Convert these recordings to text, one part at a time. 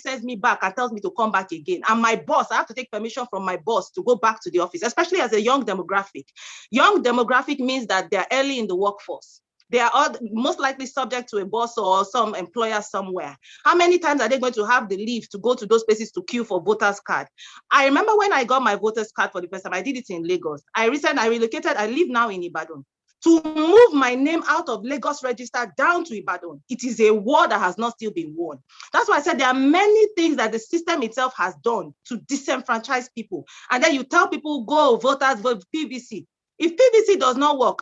sends me back and tells me to come back again. And my boss, I have to take permission from my boss to go back to the office, especially as a young demographic. Young demographic means that they're early in the workforce. They are all most likely subject to a boss or some employer somewhere. How many times are they going to have the leave to go to those places to queue for voters card? I remember when I got my voters card for the first time, I did it in Lagos. I relocated, I live now in Ibadan. To move my name out of Lagos register down to Ibadan, it is a war that has not still been won. That's why I said there are many things that the system itself has done to disenfranchise people. And then you tell people, go voters, vote PVC. If PVC does not work,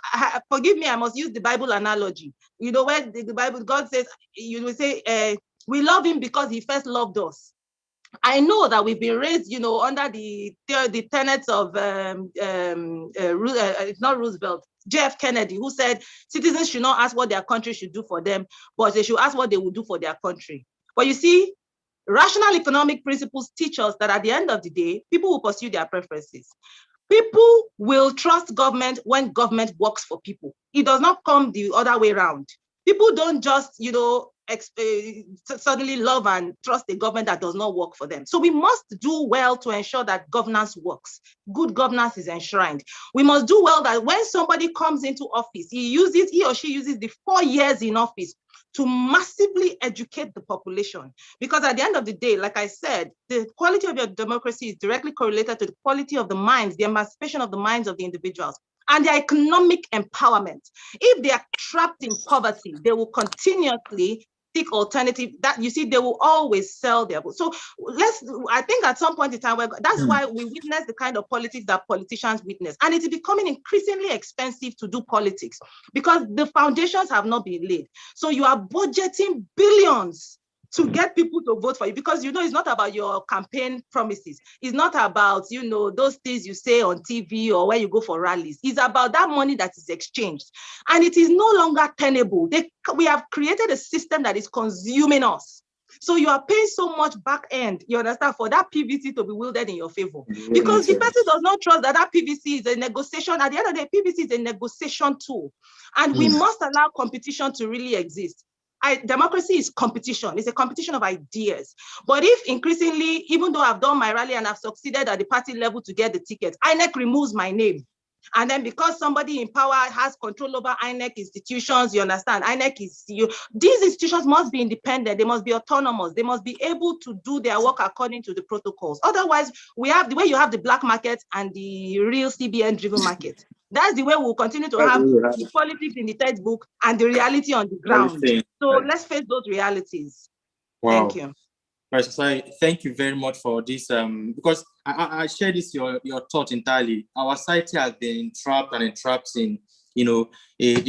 forgive me, I must use the Bible analogy. You know, where the Bible, God says, you will say, we love him because he first loved us. I know that we've been raised, you know, under the tenets of, it's not Roosevelt, JF Kennedy, who said citizens should not ask what their country should do for them, but they should ask what they will do for their country. But you see, rational economic principles teach us that at the end of the day, people will pursue their preferences. People will trust government when government works for people. It does not come the other way around. People don't just, you know, suddenly love and trust a government that does not work for them. So we must do well to ensure that governance works. Good governance is enshrined. We must do well that when somebody comes into office, he or she uses the 4 years in office to massively educate the population. Because at the end of the day, like I said, the quality of your democracy is directly correlated to the quality of the minds, the emancipation of the minds of the individuals, and their economic empowerment. If they are trapped in poverty, they will continuously seek alternative. That you see, they will always sell their books. So I think at some point in time, that's why we witness the kind of politics that politicians witness. And it's becoming increasingly expensive to do politics because the foundations have not been laid. So you are budgeting billions to get people to vote for you, because you know it's not about your campaign promises. It's not about, you know, those things you say on TV or where you go for rallies. It's about that money that is exchanged, and it is no longer tenable. We have created a system that is consuming us. So you are paying so much back end, you understand, for that PVC to be wielded in your favor, because the person does not trust that PVC is a negotiation. At the end of the day, PVC is a negotiation tool, and we must allow competition to really exist. Democracy is competition. It's a competition of ideas. But if increasingly, even though I've done my rally and I've succeeded at the party level to get the ticket, INEC removes my name. And then because somebody in power has control over INEC institutions, you understand, these institutions must be independent. They must be autonomous. They must be able to do their work according to the protocols. Otherwise, we have the way you have the black market and the real CBN-driven market. That's the way we'll continue to have the politics in the textbook and the reality on the ground. So let's face those realities. Wow. Thank you. Right, so thank you very much for this. Because I share this your thought entirely. Our society has been entrapped in, you know, a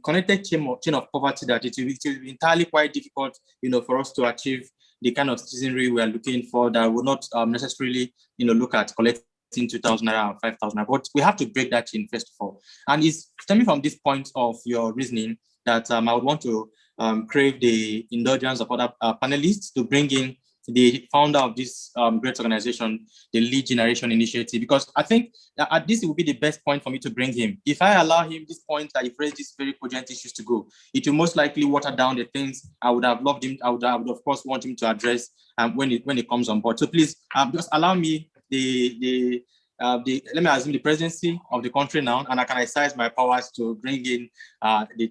connected chain of poverty that it will be entirely quite difficult, you know, for us to achieve the kind of citizenry we are looking for that will not necessarily, you know, look at collecting 2,000 naira or 5,000 naira. But we have to break that chain first of all. And it's stemming from this point of your reasoning that I would want to crave the indulgence of other panelists to bring in the founder of this great organization, the Lead Generation Initiative, because I think that this will be the best point for me to bring him. If I allow him this point that he raised these very cogent issues to go, it will most likely water down the things I would have loved him. I would of course want him to address when it comes on board. So please just allow me let me assume the presidency of the country now, and I can exercise my powers to bring in the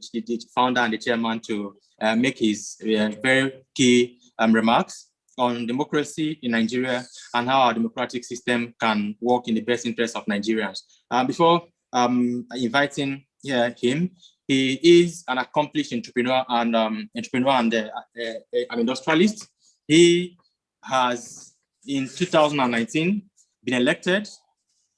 founder and the chairman to make his very key remarks on democracy in Nigeria and how our democratic system can work in the best interest of Nigerians. Before inviting him, he is an accomplished entrepreneur and an industrialist. He has, in 2019, been elected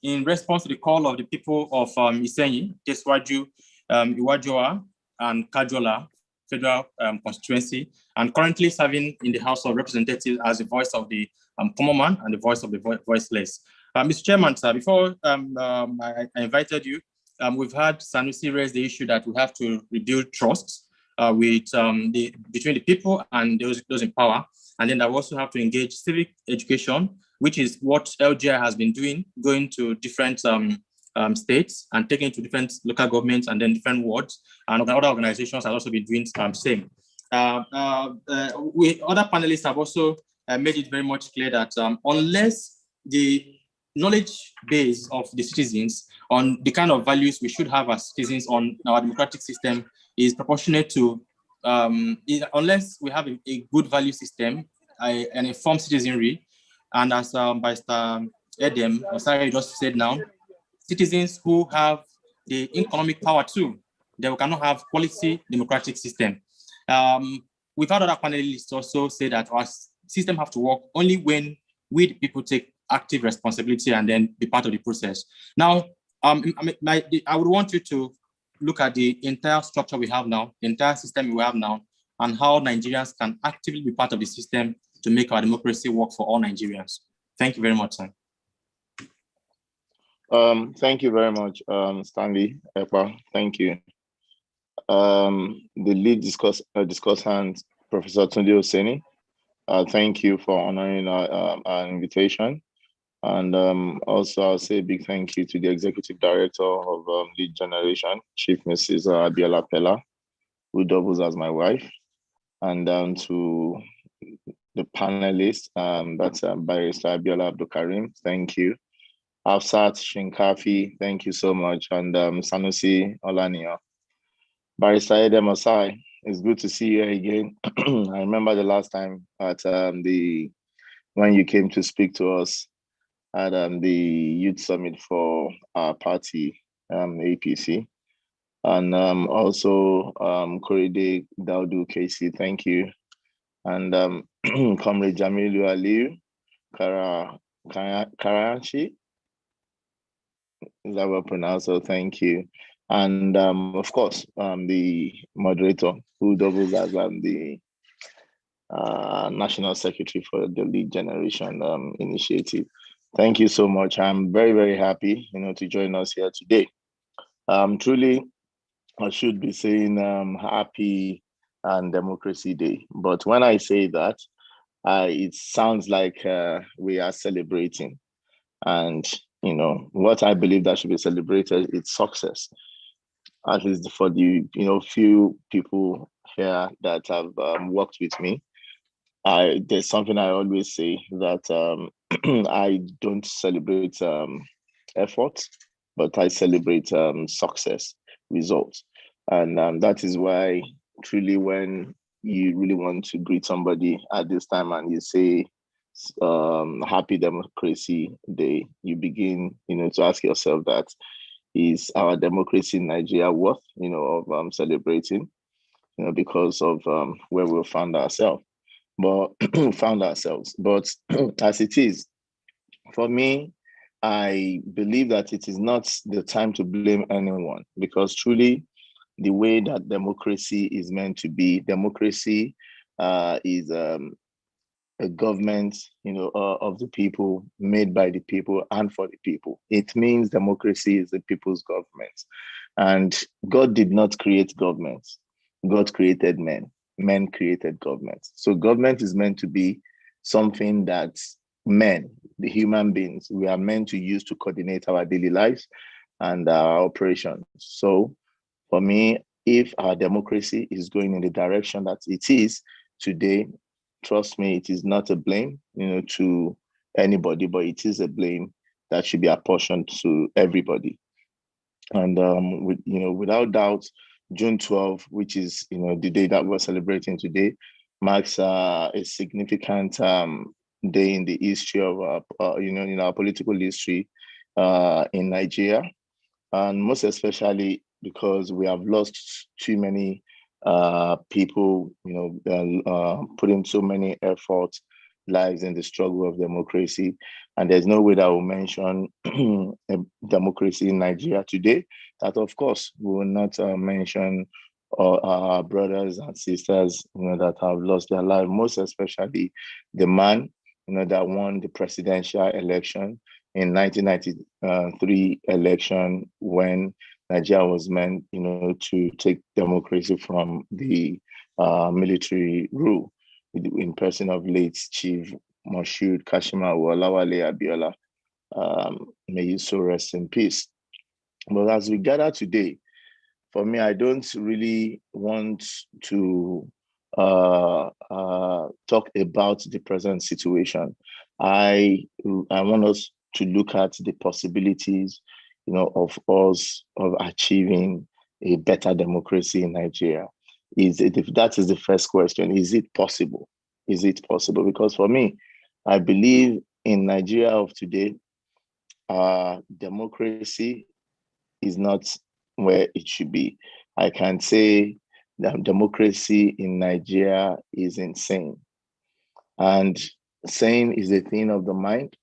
in response to the call of the people of Isenyi, Teswaju, Iwajoa, and Kajola Federal Constituency, and currently serving in the House of Representatives as the voice of the common man and the voice of the voiceless. Mr. Chairman, sir, before I invited you, we've had Sanusi raise the issue that we have to rebuild trust between the people and those in power, and then that we also have to engage civic education, which is what LGI has been doing, going to different states and taking it to different local governments and then different wards, and other organizations have also been doing the same. Other panelists have also made it very much clear that unless the knowledge base of the citizens on the kind of values we should have as citizens on our democratic system is proportionate to, unless we have a good value system, an informed citizenry, and as by Mr. Edem, Osari just said now, citizens who have the economic power too, then we cannot have quality democratic system. We've had other panelists also say that our system have to work only when we the people take active responsibility and then be part of the process. Now, I would want you to look at the entire structure we have now, the entire system we have now, and how Nigerians can actively be part of the system to make our democracy work for all Nigerians. Thank you very much, sir. Thank you very much, Stanley Ekpa. Thank you. The lead discussant, Professor Tunde Oseni, thank you for honoring our invitation. And also I'll say a big thank you to the Executive Director of Lead Generation, Chief Mrs. Abiola Pella, who doubles as my wife, and to the panelists, that's Barrister Abiola Abdul Karim, thank you. Afsat Shinkafi, thank you so much, and Sanusi Olania. Barrister Edem Osai, it's good to see you again. I remember the last time at when you came to speak to us at the Youth Summit for our party, APC. And also Korede Daudu KC, thank you. And Comrade Jamilu Aliu Karachi, is that well pronounced? So thank you. And of course, the moderator who doubles as the National Secretary for the Lead Generation Initiative. Thank you so much. I'm very, very happy, to join us here today. Truly, I should be saying happy and Democracy Day. But when I say that, it sounds like we are celebrating. And, what I believe that should be celebrated is success. At least for the, few people here that have worked with me. There's something I always say that I don't celebrate effort, but I celebrate success, results. And that is why truly when you really want to greet somebody at this time and you say, Happy Democracy Day, you begin, to ask yourself that, is our democracy in Nigeria worth, of celebrating, because of where we found ourselves. But as it is, for me, I believe that it is not the time to blame anyone, because truly the way that democracy is meant to be, democracy is a government, of the people, made by the people and for the people. It means democracy is the people's government. And God did not create governments. God created men. Men created government. So government is meant to be something that men, the human beings, we are meant to use to coordinate our daily lives and our operations. So for me, if our democracy is going in the direction that it is today, trust me, it is not a blame, to anybody, but it is a blame that should be apportioned to everybody. And without doubt, June 12th, which is the day that we're celebrating today, marks a significant day in the history of in our political history in Nigeria, and most especially because we have lost too many people, putting so many efforts, lives in the struggle of democracy. And there's no way that we'll mention democracy in Nigeria today that, of course, we will not mention our brothers and sisters, that have lost their life, most especially the man, that won the presidential election in 1993 election when Nigeria was meant, to take democracy from the military rule, in person of late Chief Moshood Kashimawo Olawale Abiola. May you so rest in peace. But as we gather today, for me, I don't really want to talk about the present situation. I want us to look at the possibilities, of us of achieving a better democracy in Nigeria. That is the first question. Is it possible? Is it possible? Because for me, I believe in Nigeria of today, democracy is not where it should be. I can say that democracy in Nigeria is insane. And sane is a thing of the mind.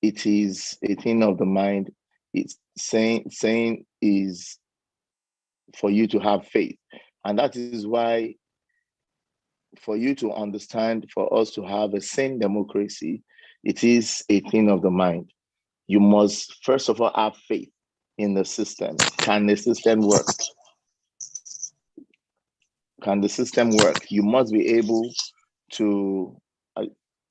It is a thing of the mind. It's sane is for you to have faith. And that is why, for you to understand, for us to have a sane democracy, it is a thing of the mind. You must, first of all, have faith in the system. Can the system work? Can the system work? You must be able to,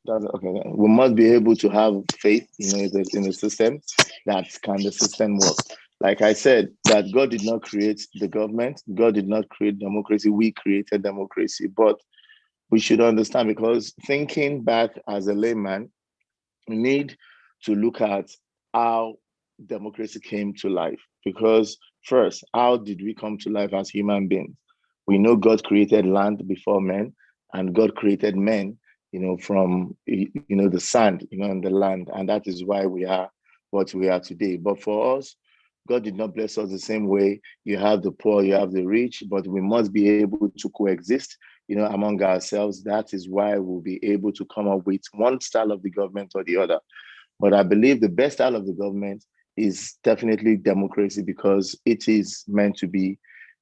we must be able to have faith, in the system, that can the system work. Like I said, that God did not create the government. God did not create democracy. We created democracy. But we should understand, because thinking back as a layman, we need to look at how democracy came to life. Because first, how did we come to life as human beings? We know God created land before men, and God created men, from the sand, and the land, and that is why we are what we are today. But for us, God did not bless us the same way. You have the poor, you have the rich, but we must be able to coexist, among ourselves. That is why we'll be able to come up with one style of the government or the other. But I believe the best style of the government is definitely democracy, because it is meant to be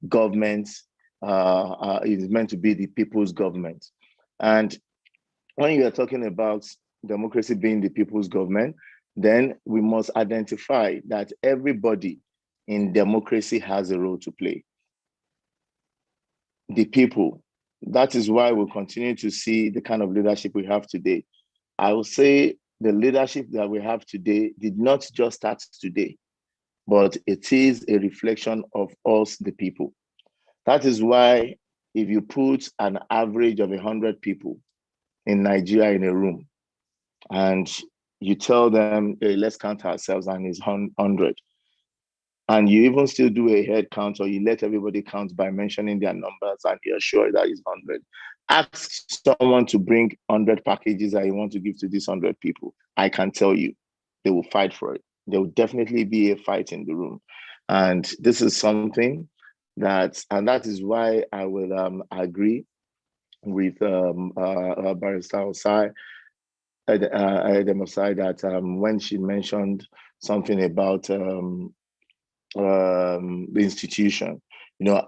government. It is meant to be the people's government. And when you are talking about democracy being the people's government, then we must identify that everybody in democracy has a role to play. The people. That is why we'll continue to see the kind of leadership we have today. I will say the leadership that we have today did not just start today, but it is a reflection of us, the people. That is why if you put an average of 100 people in Nigeria in a room, and you tell them, hey, let's count ourselves, and it's 100, and you even still do a head count, or you let everybody count by mentioning their numbers, and you're sure that is 100. Ask someone to bring 100 packages that you want to give to these 100 people. I can tell you, they will fight for it. There will definitely be a fight in the room. And this is something and that is why I will agree with Barrister Osai, that when she mentioned something about the institution,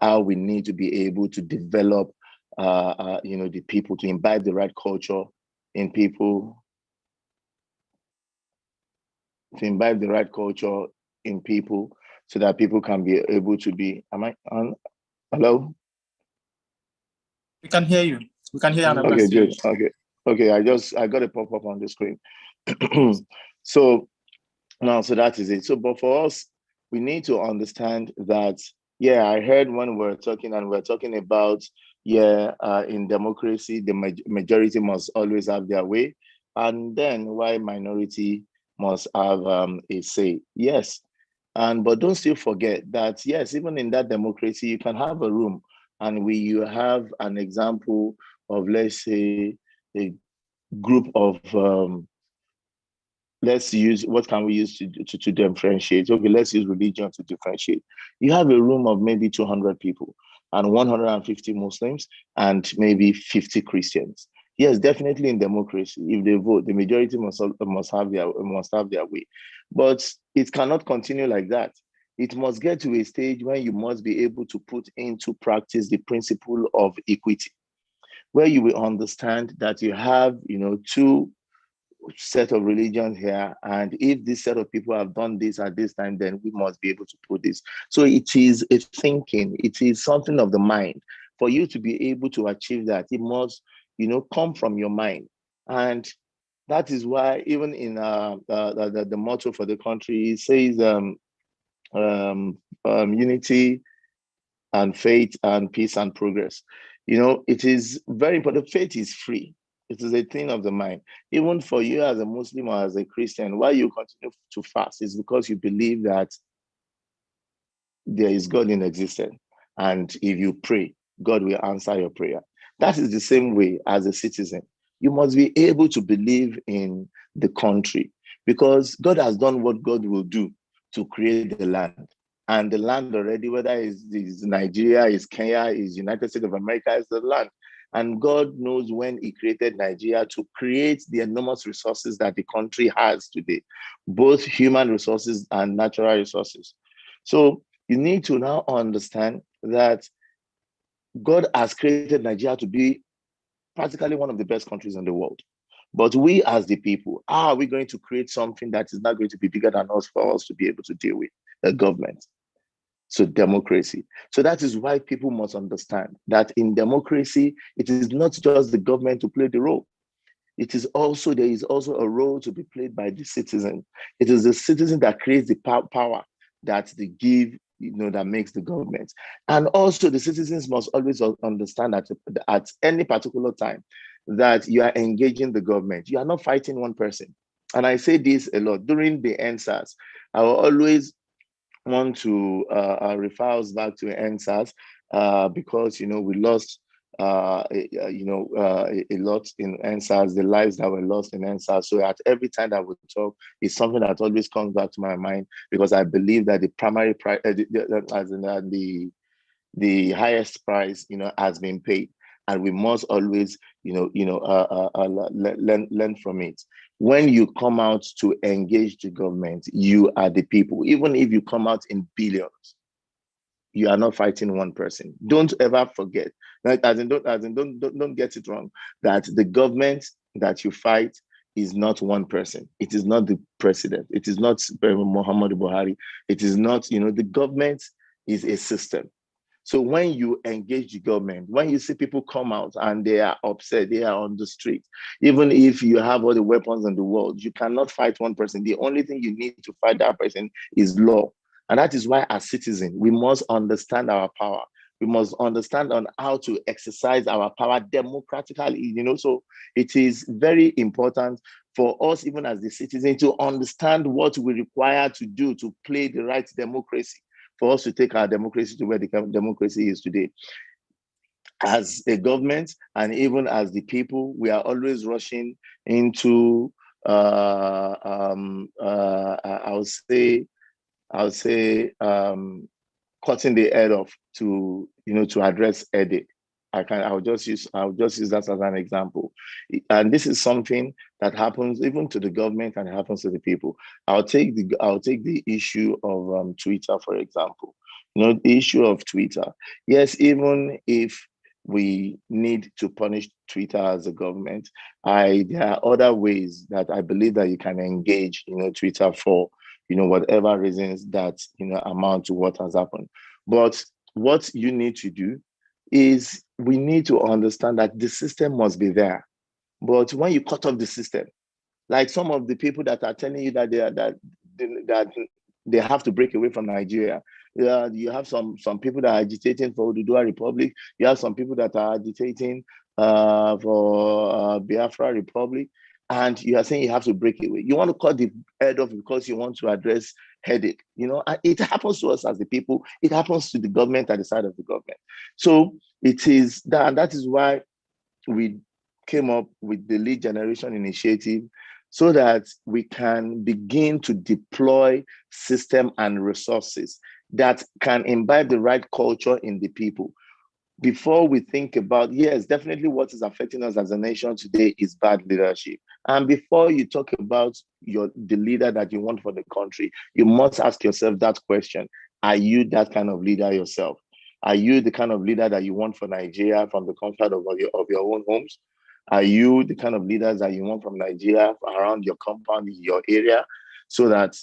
how we need to be able to develop, the people, to imbibe the right culture in people, so that people can be able to be. Am I on? Hello? We can hear you. We can hear you. Okay, good. Okay. I got a pop-up on the screen. So that is it. So, but for us, we need to understand that, I heard when we're talking about, in democracy, the majority must always have their way, and then why minority must have a say. Yes. But don't still forget that, yes, even in that democracy, you can have a room, and you have an example of, let's say, a group of, let's use, what can we use to differentiate? Okay, let's use religion to differentiate. You have a room of maybe 200 people, and 150 Muslims, and maybe 50 Christians. Yes, definitely in democracy, if they vote, the majority must have their way. But it cannot continue like that. It must get to a stage when you must be able to put into practice the principle of equity, where you will understand that you have, two set of religions here, and if this set of people have done this at this time, then we must be able to put this. So it is a thinking, it is something of the mind. For you to be able to achieve that, it must, come from your mind. And that is why even in the motto for the country, it says unity and faith and peace and progress. It is very important. Faith is free. It is a thing of the mind. Even for you as a Muslim or as a Christian, why you continue to fast is because you believe that there is God in existence. And if you pray, God will answer your prayer. That is the same way as a citizen. You must be able to believe in the country because God has done what God will do to create the land. And the land already, whether it's Nigeria, is Kenya, is United States of America, is the land. And God knows when he created Nigeria to create the enormous resources that the country has today, both human resources and natural resources. So you need to now understand that God has created Nigeria to be practically one of the best countries in the world. But we as the people, are we going to create something that is not going to be bigger than us for us to be able to deal with the government? So democracy. So that is why people must understand that in democracy, it is not just the government to play the role. There is also a role to be played by the citizen. It is the citizen that creates the power that they give, that makes the government. And also the citizens must always understand that at any particular time that you are engaging the government. You are not fighting one person. And I say this a lot. During the EndSARS, I will always want to refer us back to EndSARS because, we lost a lot in EndSARS, the lives that were lost in EndSARS. So at every time that we talk, it's something that always comes back to my mind because I believe that the primary price, the highest price, has been paid, and we must always, learn from it. When you come out to engage the government, you are the people. Even if you come out in billions, you are not fighting one person. Don't ever forget. Don't get it wrong. That the government that you fight is not one person. It is not the president. It is not Muhammadu Buhari. It is not. The government is a system. So when you engage the government, when you see people come out and they are upset, they are on the street, even if you have all the weapons in the world, you cannot fight one person. The only thing you need to fight that person is law. And that is why as citizens, we must understand our power. We must understand on how to exercise our power democratically, So it is very important for us, even as the citizen, to understand what we require to do to play the right democracy, for us to take our democracy to where the democracy is today. As a government and even as the people, we are always rushing into, I'll say, cutting the head off to address headache. I'll just use that as an example. And this is something that happens even to the government and it happens to the people. I'll take the issue of Twitter, for example. The issue of Twitter. Yes, even if we need to punish Twitter as a government, there are other ways that I believe that you can engage, Twitter for, whatever reasons that, amount to what has happened. But what you need to do is we need to understand that the system must be there. But when you cut off the system, like some of the people that are telling you that they have to break away from Nigeria, you have some people that are agitating for Oduduwa Republic. You have some people that are agitating for Biafra Republic. And you are saying you have to break away. You want to cut the head off because you want to address headache. It happens to us as the people. It happens to the government at the side of the government. So it is that is why we came up with the Lead Generation Initiative, so that we can begin to deploy system and resources that can imbibe the right culture in the people. Before we think about, yes, definitely what is affecting us as a nation today is bad leadership. And before you talk about the leader that you want for the country, you must ask yourself that question. Are you that kind of leader yourself? Are you the kind of leader that you want for Nigeria from the comfort of your own homes? Are you the kind of leaders that you want from Nigeria around your compound, your area, so that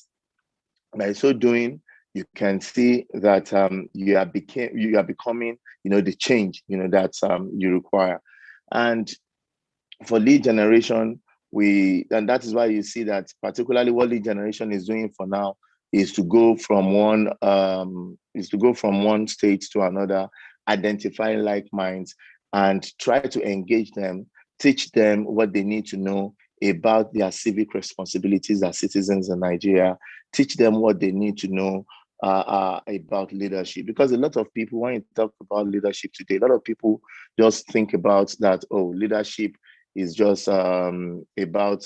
by so doing, you can see that you are becoming, the change, that you require. And for Lead Generation, and that is why you see that particularly what Lead Generation is doing for now is to go from one state to another, identifying like minds, and try to engage them, teach them what they need to know about their civic responsibilities as citizens in Nigeria, teach them what they need to know about leadership. Because a lot of people, when you talk about leadership today, a lot of people just think about that, oh, leadership is just about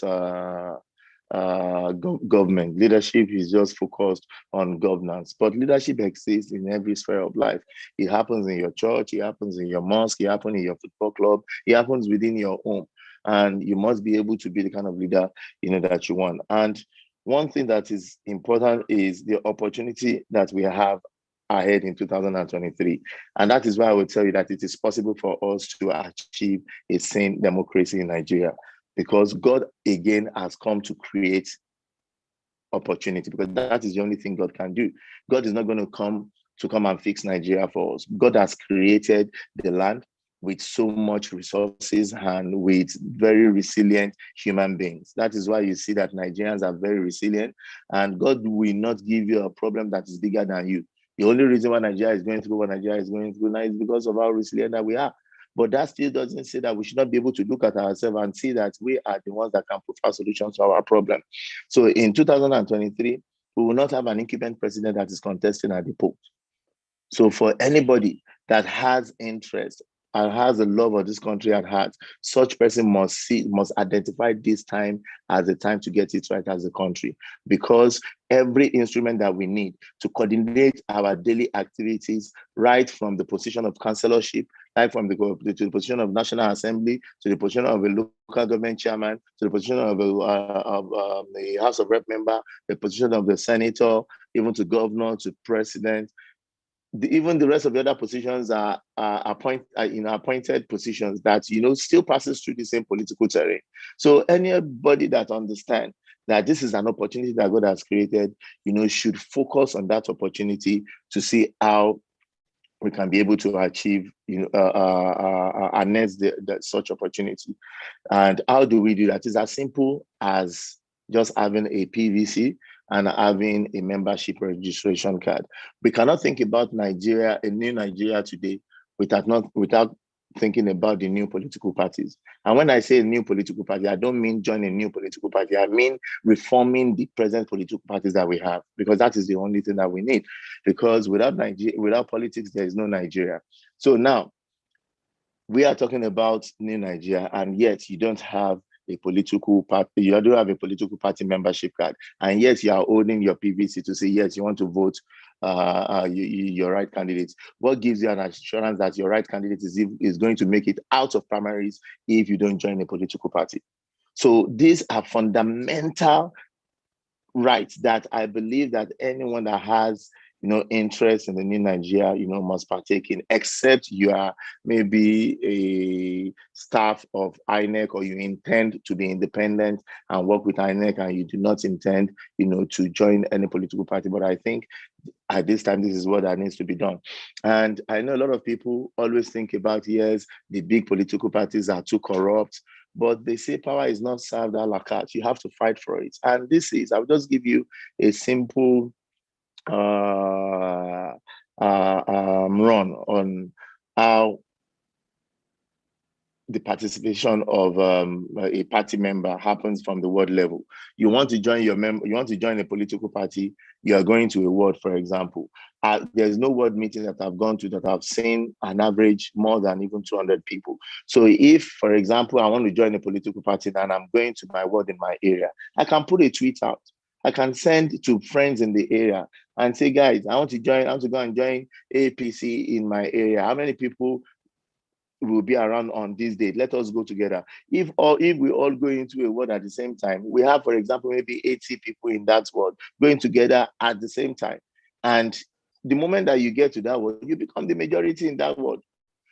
government. Leadership is just focused on governance, but leadership exists in every sphere of life. It happens in your church, it happens in your mosque, it happens in your football club, it happens within your home, and you must be able to be the kind of leader that you want. And one thing that is important is the opportunity that we have ahead in 2023. And that is why I would tell you that it is possible for us to achieve a sane democracy in Nigeria, because God again has come to create opportunity, because that is the only thing God can do. God is not going to come and fix Nigeria for us. God has created the land with so much resources and with very resilient human beings. That is why you see that Nigerians are very resilient, and God will not give you a problem that is bigger than you. The only reason why Nigeria is going through what Nigeria is going through now is because of how resilient that we are. But that still doesn't say that we should not be able to look at ourselves and see that we are the ones that can provide solutions to our problem. So in 2023, we will not have an incumbent president that is contesting at the polls. So for anybody that has interest and has a love of this country at heart, such person must identify this time as the time to get it right as a country, because every instrument that we need to coordinate our daily activities, right from the position of councillorship, right from the position of National Assembly, to the position of a local government chairman, to the position of the House of Rep member, the position of the senator, even to governor, to president. Even the rest of the other positions are appointed positions that still passes through the same political terrain. So anybody that understands that this is an opportunity that God has created, should focus on that opportunity to see how we can be able to achieve, harness such opportunity. And how do we do that? It's as simple as just having a PVC and having a membership registration card. We cannot think about Nigeria, a new Nigeria today, without thinking about the new political parties. And when I say new political party, I don't mean join a new political party. I mean reforming the present political parties that we have, because that is the only thing that we need. Because without politics, there is no Nigeria. So now we are talking about new Nigeria, and yet you don't have a political party, you don't have a political party membership card, and yet you are holding your PVC to say, yes, you want to vote your right candidate. What gives you an assurance that your right candidate is going to make it out of primaries if you don't join a political party? So these are fundamental rights that I believe that anyone that has interest in the new Nigeria, must partake in, except you are maybe a staff of INEC, or you intend to be independent and work with INEC, and you do not intend, to join any political party. But I think at this time, this is what that needs to be done. And I know a lot of people always think about, yes, the big political parties are too corrupt, but they say power is not served a la carte. You have to fight for it. And I'll just give you a simple run on how the participation of a party member happens from the ward level. You want to join a political party, you are going to a ward, for example. There's no ward meeting that I've gone to that I've seen an average more than even 200 people. So if, for example, I want to join a political party and I'm going to my ward in my area, I can put a tweet out. I can send to friends in the area and say, guys, I want to go and join APC in my area. How many people will be around on this date? Let us go together. If we all go into a ward at the same time, we have, for example, maybe 80 people in that ward going together at the same time. And the moment that you get to that ward, you become the majority in that ward.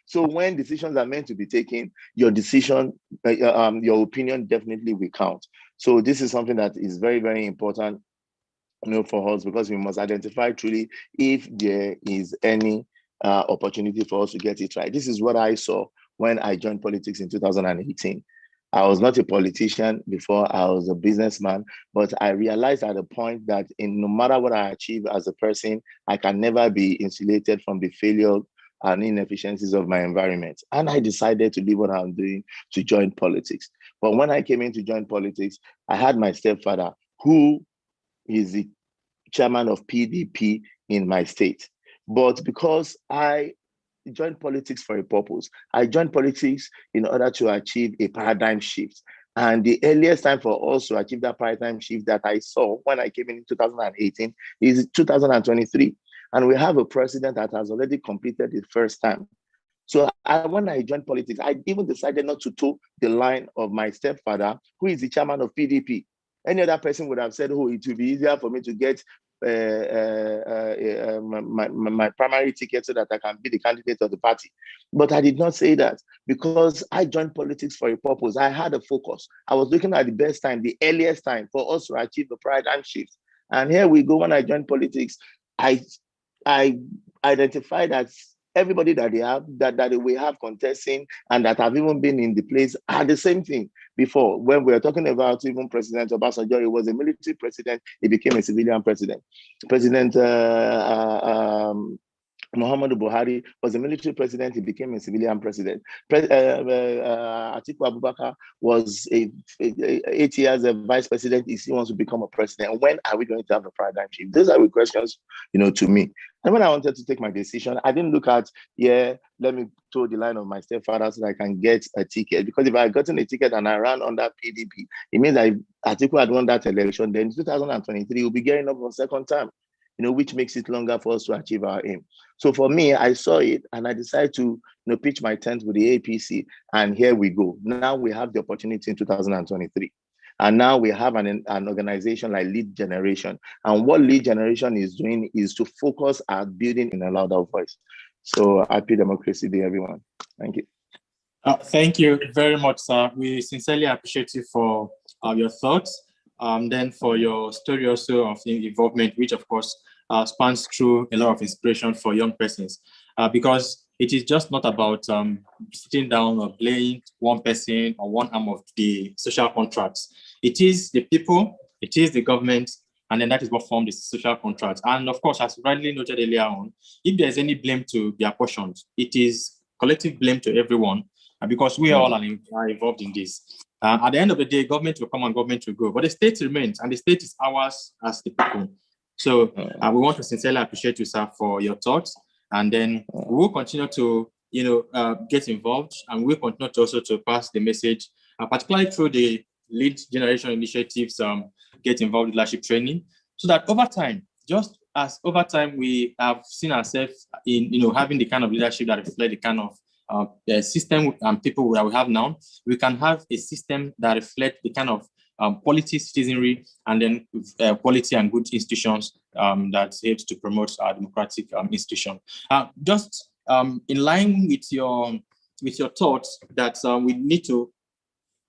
So when decisions are meant to be taken, your decision, your opinion definitely will count. So this is something that is very, very important, for us, because we must identify truly if there is any opportunity for us to get it right. This is what I saw when I joined politics in 2018. I was not a politician before, I was a businessman, but I realized at a point that no matter what I achieve as a person, I can never be insulated from the failure and inefficiencies of my environment. And I decided to leave what I'm doing to join politics. But when I came in to join politics, I had my stepfather, who is the chairman of PDP in my state. But because I joined politics for a purpose, I joined politics in order to achieve a paradigm shift. And the earliest time for us to achieve that paradigm shift that I saw when I came in 2018 is 2023. And we have a president that has already completed his first term. So when I joined politics, I even decided not to toe the line of my stepfather, who is the chairman of PDP. Any other person would have said, oh, it would be easier for me to get my primary ticket so that I can be the candidate of the party. But I did not say that because I joined politics for a purpose. I had a focus. I was looking at the best time, the earliest time for us to achieve the paradigm shift. And here we go. When I joined politics, I identified that everybody that they have, that we have contesting and that have even been in the place are the same thing before. When we were talking about even President Obasanjo, he was a military president, he became a civilian president. President Muhammadu Buhari was a military president, he became a civilian president. Atiku Abubakar was 8 years a vice president, he still wants to become a president. When are we going to have a paradigm shift? Those are the questions, to me. And when I wanted to take my decision, I didn't look at, let me toe the line of my stepfather so that I can get a ticket. Because if I had gotten a ticket and I ran under PDP, it means that if Atiku had won that election, then in 2023, we'll be getting up for second time, which makes it longer for us to achieve our aim. So for me, I saw it and I decided to pitch my tent with the APC. And here we go. Now we have the opportunity in 2023. And now we have an organization like Lead Generation. And what Lead Generation is doing is to focus at building in a louder voice. So happy Democracy Day, everyone. Thank you. Thank you very much, sir. We sincerely appreciate you for your thoughts, then for your story also of involvement, which of course spans through a lot of inspiration for young persons, because it is just not about sitting down or playing one person or one arm of the social contracts. It is the people, it is the government, and then that is what forms the social contract. And of course, as rightly noted earlier on, if there's any blame to be apportioned, it is collective blame to everyone, because we all are involved in this. At the end of the day, government will come and government will go, but the state remains, and the state is ours as the people. So we want to sincerely appreciate you, sir, for your thoughts. And then we will continue to, get involved, and we'll continue to also to pass the message, particularly through the Lead Generation initiatives, get involved in leadership training, so that over time, just as over time we have seen ourselves in, having the kind of leadership that reflect the kind of system and people that we have now, we can have a system that reflect the kind of quality citizenry and then quality and good institutions that helps to promote our democratic institution. Just in line with your thoughts that we need to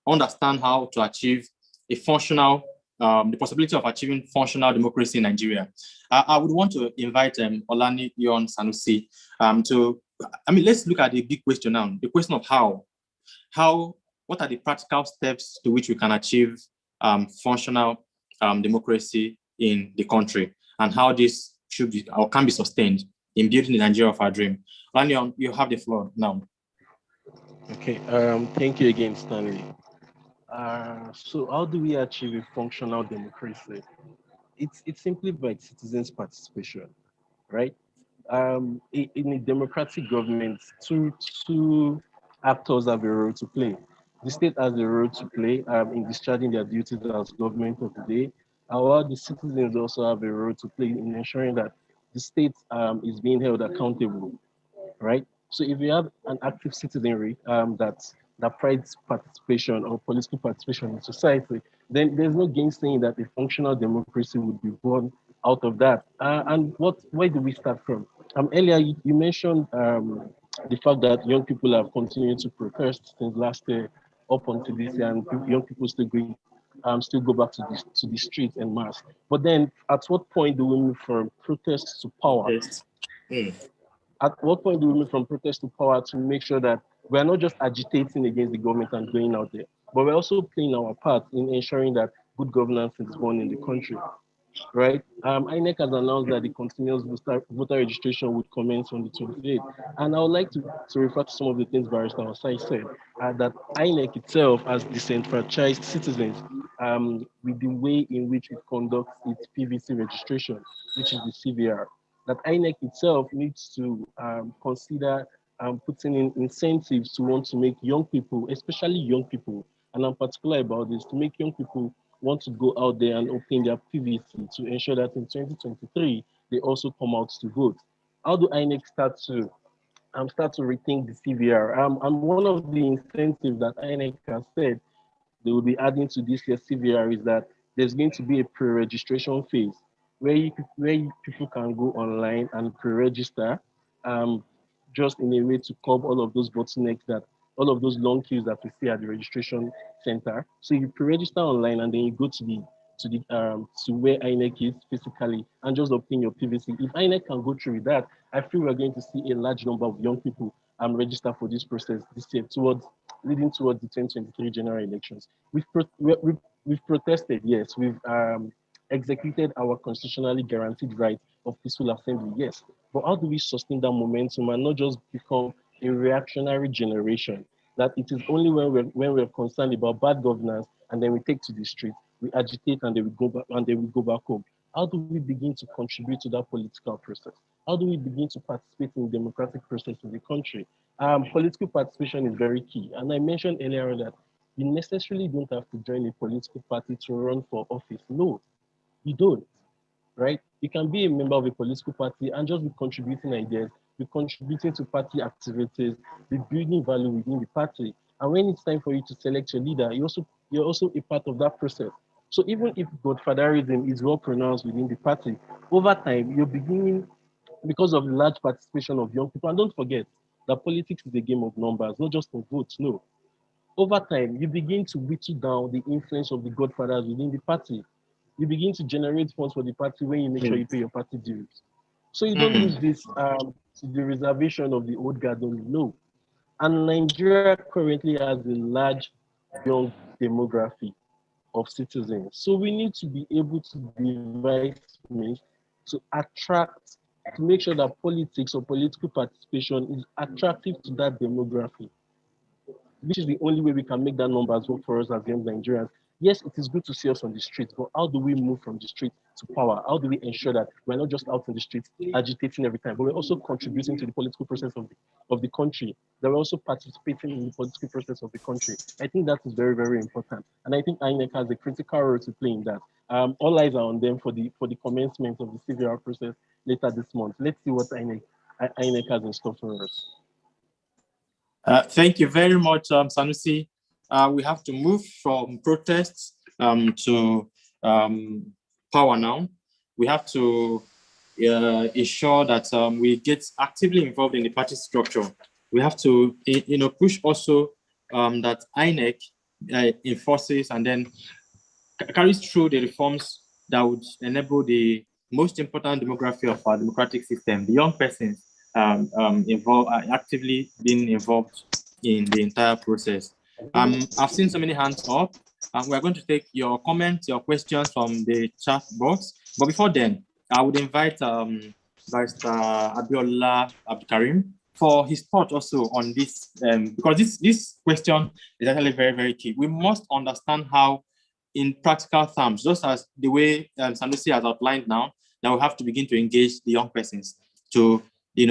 understand how to achieve a functional, the possibility of achieving functional democracy in Nigeria. I would want to invite Olaniyan Sanusi let's look at the big question now, the question of how, what are the practical steps to which we can achieve functional democracy in the country, and how this should be or can be sustained in building the Nigeria of our dream. Olaniyan, you have the floor now. Okay, thank you again, Stanley. So how do we achieve a functional democracy? It's simply by citizens' participation, right? In a democratic government, two actors have a role to play. The state has a role to play in discharging their duties as government of the day, while the citizens also have a role to play in ensuring that the state is being held accountable, right? So if you have an active citizenry that prides participation or political participation in society, then there's no gainsaying that a functional democracy would be born out of that. And where do we start from? Earlier, you mentioned the fact that young people have continued to protest since last year up until this year, and young people still go back to the streets en masse. But then, at what point do we move from protest to power? Yes. At what point do we move from protest to power to make sure that we're not just agitating against the government and going out there, but we're also playing our part in ensuring that good governance is born in the country? right? INEC has announced that the continuous voter registration would commence on the 28th. And I would like to refer to some of the things Barrister Osai said, that INEC itself has disenfranchised citizens with the way in which it conducts its PVC registration, which is the CVR. That INEC itself needs to consider putting in incentives to want to make young people, especially young people, and I'm particular about this, to make young people want to go out there and obtain their PVC to ensure that in 2023, they also come out to vote. How do INEC start to rethink the CVR? And one of the incentives that INEC has said they will be adding to this year's CVR is that there's going to be a pre-registration phase where people can go online and pre-register um, just in a way to curb all of those bottlenecks that all of those long queues that we see at the registration center. So you pre-register online and then you go to where INEC is physically and just obtain your PVC. If INEC can go through with that, I feel we're going to see a large number of young people register for this process this year leading towards the 2023 general elections. We've protested, yes. We've executed our constitutionally guaranteed right of peaceful assembly, yes. But how do we sustain that momentum and not just become a reactionary generation? That it is only when we're concerned about bad governance and then we take to the street, we agitate and then we go back home. How do we begin to contribute to that political process? How do we begin to participate in the democratic process in the country? Political participation is very key. And I mentioned earlier that you necessarily don't have to join a political party to run for office. No, you don't, right? You can be a member of a political party and just be contributing ideas, be contributing to party activities, be building value within the party. And when it's time for you to select your leader, you're also a part of that process. So even if godfatherism is well pronounced within the party, over time you're beginning, because of the large participation of young people. And don't forget that politics is a game of numbers, not just of votes. No. Over time, you begin to whittle down the influence of the godfathers within the party. You begin to generate funds for the party when you make sure you pay your party dues. So you don't lose this to the reservation of the old guard only. No. And Nigeria currently has a large young demography of citizens. So we need to be able to devise means to attract, to make sure that politics or political participation is attractive to that demography, which is the only way we can make that numbers work for us as young Nigerians. Yes, it is good to see us on the streets, but how do we move from the street to power? How do we ensure that we're not just out on the streets agitating every time, but we're also contributing to the political process of the country, that we're also participating in the political process of the country? I think that is very, very important. And I think INEC has a critical role to play in that. All eyes are on them for the commencement of the CVR process later this month. Let's see what INEC has in store for us. Thank you very much, Sanusi. We have to move from protests to power now. We have to ensure that we get actively involved in the party structure. We have to, push also that INEC enforces and then carries through the reforms that would enable the most important demography of our democratic system, the young persons actively being involved in the entire process. I've seen so many hands up. We're going to take your comments, your questions from the chat box. But before then, I would invite Barrister Abiola Abdulkarim for his thought also on this, because this question is actually very, very key. We must understand how, in practical terms, just as the way Sanusi has outlined now, that we have to begin to engage the young persons to be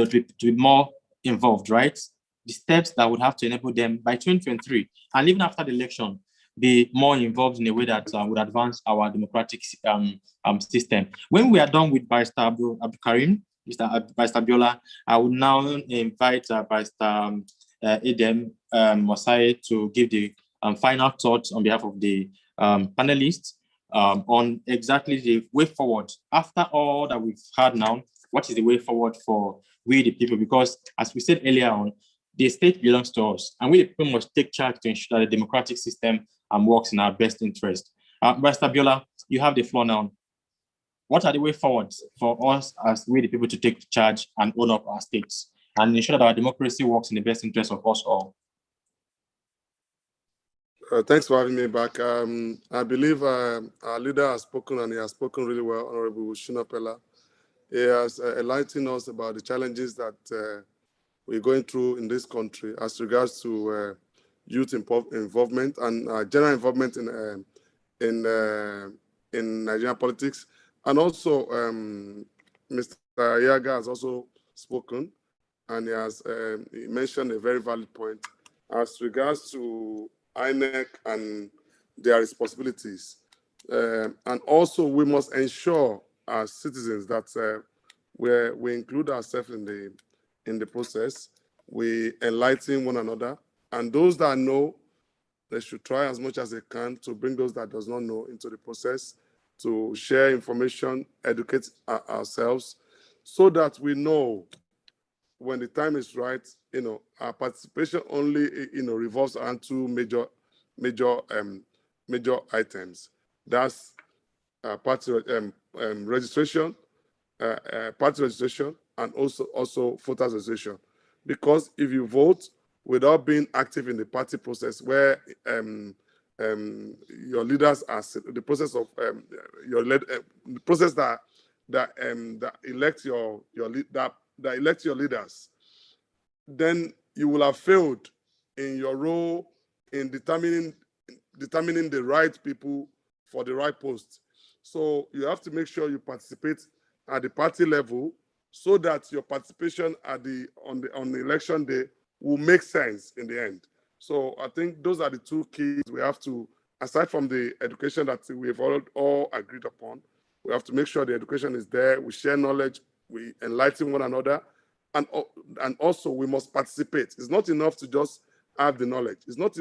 more involved, right? The steps that would have to enable them by 2023, and even after the election, be more involved in a way that would advance our democratic system. When we are done with Barrister Abdulkarim, Barrister Abiola, I would now invite Barrister Edem Osai to give the final thoughts on behalf of the panelists on exactly the way forward. After all that we've heard now, what is the way forward for we the people? Because as we said earlier on, the state belongs to us, and we the people must take charge to ensure that the democratic system works in our best interest. Barrister Abiola, you have the floor now. What are the way forward for us as we the people to take charge and own up our states and ensure that our democracy works in the best interest of us all? Thanks for having me back. I believe our leader has spoken, and he has spoken really well, Honorable Shina Pella. He has enlightened us about the challenges that we're going through in this country as regards to youth involvement and general involvement in Nigerian politics. And also, Mr. Yaga has also spoken, and he mentioned a very valid point as regards to INEC and their responsibilities. And also, we must ensure as citizens that we include ourselves in the process. We enlighten one another, and those that know, they should try as much as they can to bring those that does not know into the process, to share information, educate ourselves, so that we know when the time is right. Our participation only revolves around two major items. That's party registration, party registration, and also voters registration. Because if you vote without being active in the party process, where your leaders are the process of the process that elect that elect your leaders, then you will have failed in your role in determining the right people for the right post. So you have to make sure you participate at the party level, so that your participation on the election day will make sense in the end. So I think those are the two keys we have to, aside from the education that we've all agreed upon. We have to make sure the education is there. We share knowledge. We enlighten one another, and also we must participate. It's not enough to just have the knowledge. It's not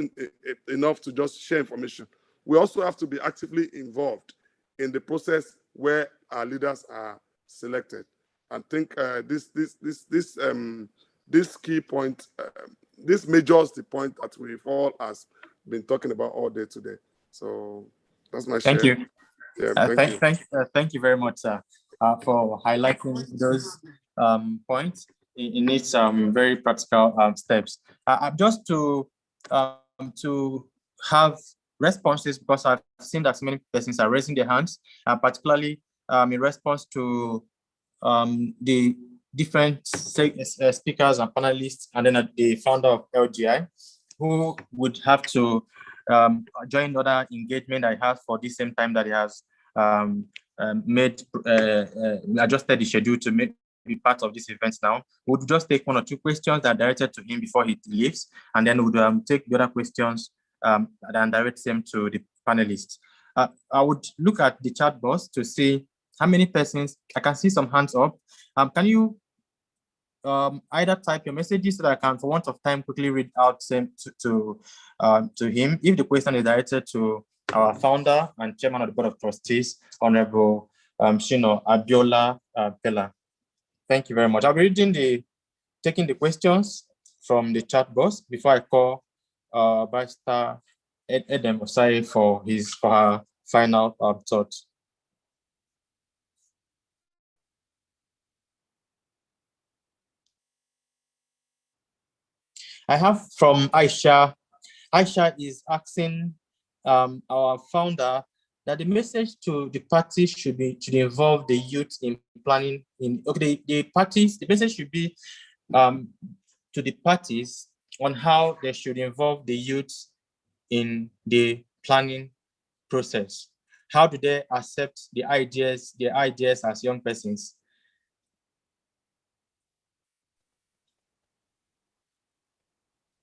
enough to just share information. We also have to be actively involved in the process where our leaders are selected. I think this key point, this majors the point that we've all has been talking about all day today. So that's my share. Thank you. Yeah, thank you very much, sir, for highlighting those points in its very practical steps. Just to have responses, because I've seen that so many persons are raising their hands, particularly in response to the different speakers and panelists, and then the founder of LGI, who would have to join other engagement I have for this same time that he has adjusted the schedule to be part of this event now. We'll just take one or two questions that are directed to him before he leaves, and then we'll take the other questions and direct them to the panelists. I would look at the chat box to see how many persons. I can see some hands up. Can you either type your messages so that I can, for want of time, quickly read out to him? If the question is directed to our founder and chairman of the Board of Trustees, Honorable Shina Abiola Pella. Thank you very much. I'll be taking the questions from the chat box before I call Barrister Edem Osai for her final thoughts. I have from Aisha. Aisha is asking our founder that the message to the party should involve the youth in planning. The message should be to the parties on how they should involve the youth in the planning process. How do they accept their ideas as young persons?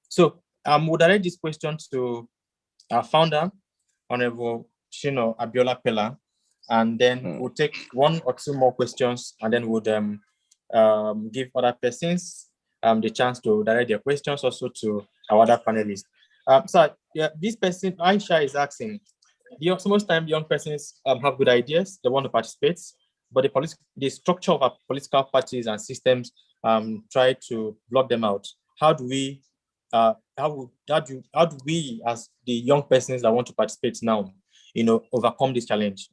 So we'll direct this question to our founder, Honorable Shina Abiola Pella, and then we'll take one or two more questions, and then we'll give other persons the chance to direct their questions also to our other panelists. This person, Aisha, is asking, most time young persons have good ideas, they want to participate, but the structure of our political parties and systems try to block them out. How do we as the young persons that want to participate now, overcome this challenge?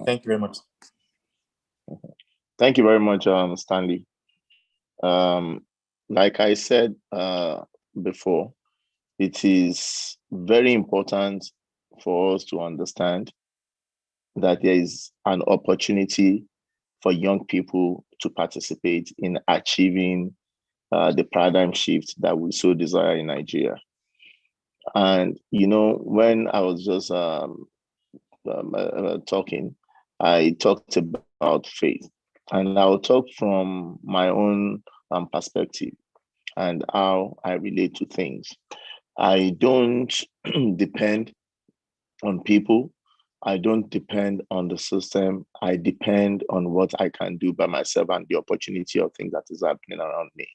Thank you very much. Thank you very much, Stanley. Like I said before, it is very important for us to understand that there is an opportunity for young people to participate in achieving the paradigm shift that we so desire in Nigeria. And, when I was just talking, I talked about faith. And I'll talk from my own perspective and how I relate to things. I don't depend on people. I don't depend on the system. I depend on what I can do by myself and the opportunity of things that is happening around me.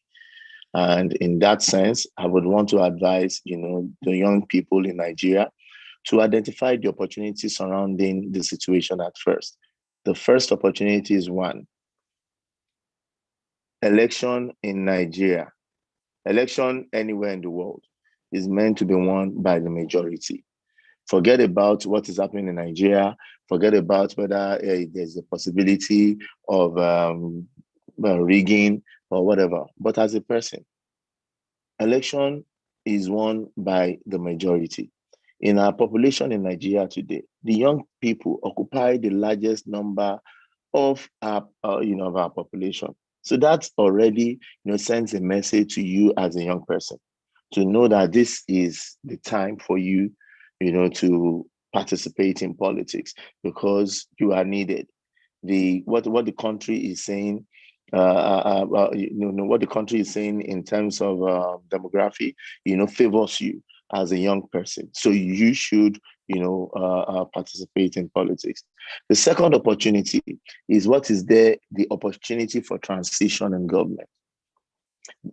And in that sense, I would want to advise, the young people in Nigeria to identify the opportunities surrounding the situation at first. The first opportunity is one, election in Nigeria. Election anywhere in the world is meant to be won by the majority. Forget about what is happening in Nigeria. Forget about whether there's a possibility of rigging or whatever. But as a person, election is won by the majority. In our population in Nigeria today, the young people occupy the largest number of our population. So that's already, sends a message to you as a young person to know that this is the time for you, to participate in politics because you are needed. What the country is saying, what the country is saying in terms of demography, favors you as a young person. So you should, participate in politics. The second opportunity is what is there, the opportunity for transition in government.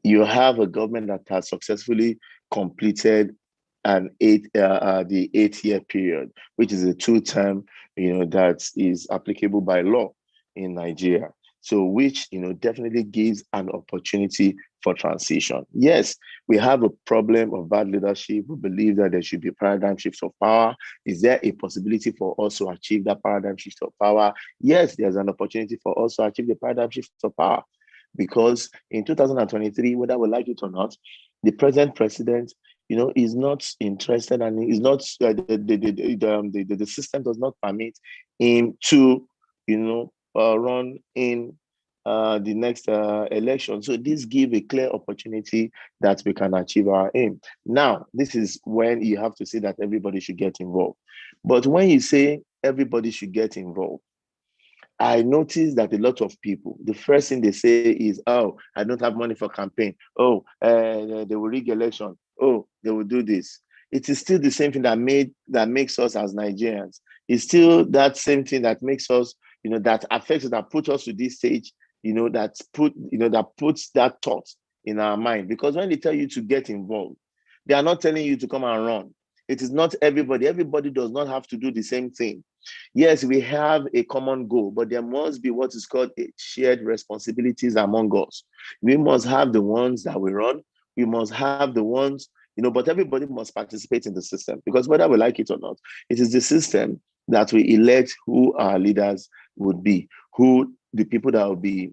You have a government that has successfully completed the 8-year period, which is a 2-term, that is applicable by law in Nigeria. So which, definitely gives an opportunity for transition. Yes, we have a problem of bad leadership. We believe that there should be paradigm shifts of power. Is there a possibility for us to achieve that paradigm shift of power? Yes, there's an opportunity for us to achieve the paradigm shift of power. Because in 2023, whether we like it or not, the present president, is not interested and is not the system does not permit him to, run in the next election. So this gives a clear opportunity that we can achieve our aim. Now, this is when you have to say that everybody should get involved. But when you say everybody should get involved, I noticed that a lot of people, the first thing they say is, oh, I don't have money for campaign. Oh, they will rig election. Oh, they will do this. It is still the same thing that makes us as Nigerians. It's still that same thing that makes us, that affects us, that puts us to this stage, that puts that thought in our mind. Because when they tell you to get involved, they are not telling you to come and run. It is not everybody. Everybody does not have to do the same thing. Yes, we have a common goal, but there must be what is called shared responsibilities among us. We must have the ones that we run. We must have the ones, but everybody must participate in the system because whether we like it or not, it is the system that we elect who our leaders would be, who the people that will be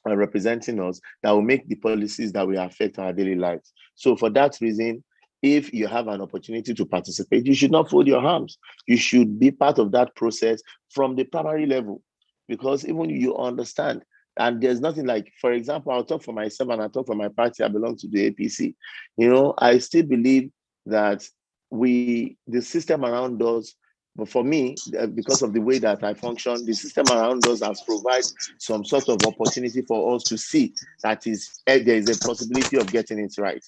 representing us, that will make the policies that will affect our daily lives. So for that reason, if you have an opportunity to participate, you should not fold your arms. You should be part of that process from the primary level, because even you understand. And there's nothing like, for example, I'll talk for myself and I'll talk for my party. I belong to the APC. I still believe that the system around us, but for me, because of the way that I function, the system around us has provided some sort of opportunity for us to see that there is a possibility of getting it right.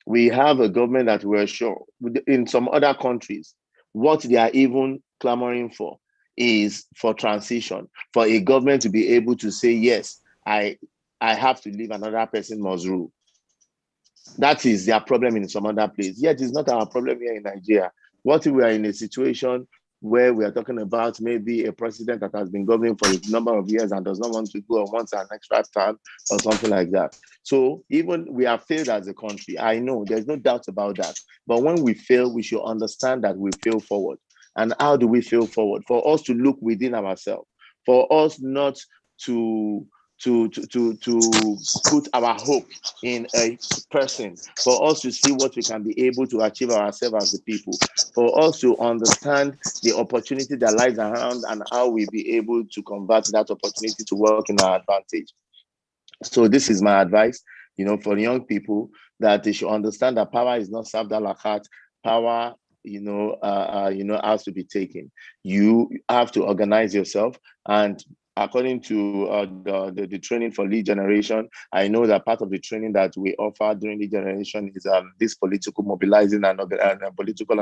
We have a government that we're sure, in some other countries, what they are even clamoring for is for transition, for a government to be able to say, yes, I have to leave, another person must rule. That is their problem in some other place. Yet it's not our problem here in Nigeria. What if we are in a situation where we are talking about maybe a president that has been governing for a number of years and does not want to go or wants an extra term or something like that? So even we have failed as a country. I know there's no doubt about that. But when we fail, we should understand that we fail forward. And how do we fail forward? For us to look within ourselves, for us not to to put our hope in a person, for us to see what we can be able to achieve ourselves as the people, for us to understand the opportunity that lies around and how we be able to convert that opportunity to work in our advantage. So this is my advice, for young people, that they should understand that power is not served a la carte. Power, has to be taken. You have to organize yourself, and according to the training for lead generation, I know that part of the training that we offer during lead generation is this political mobilizing and political